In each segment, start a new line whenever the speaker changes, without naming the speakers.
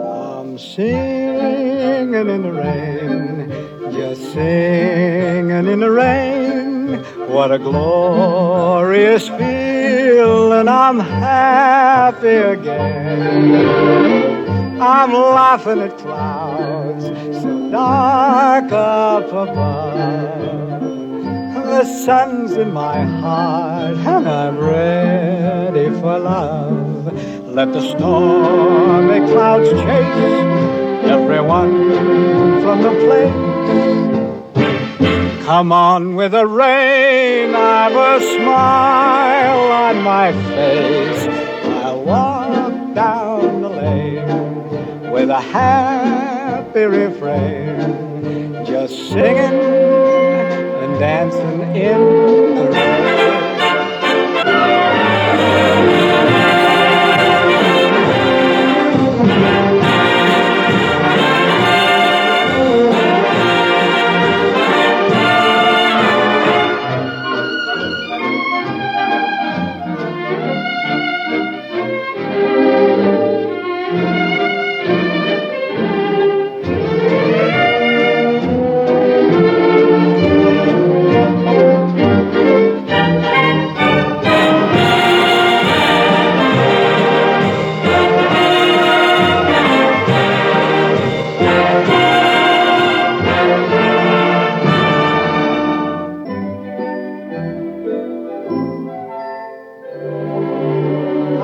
I'm singing in the rain, just singing in the rain. What a glorious feeling, I'm happy again. I'm laughing at clouds so dark up above. The sun's in my heart and I'm ready for love. Let the stormy clouds chase everyone from the place. Come on with the rain, I've a smile on my face. I'll walk down the lane with a happy refrain, just singing and dancing in the rain.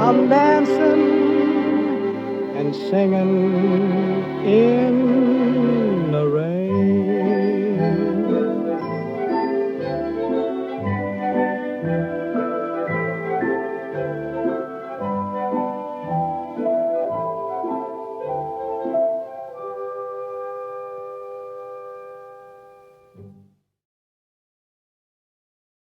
I'm dancing and singing in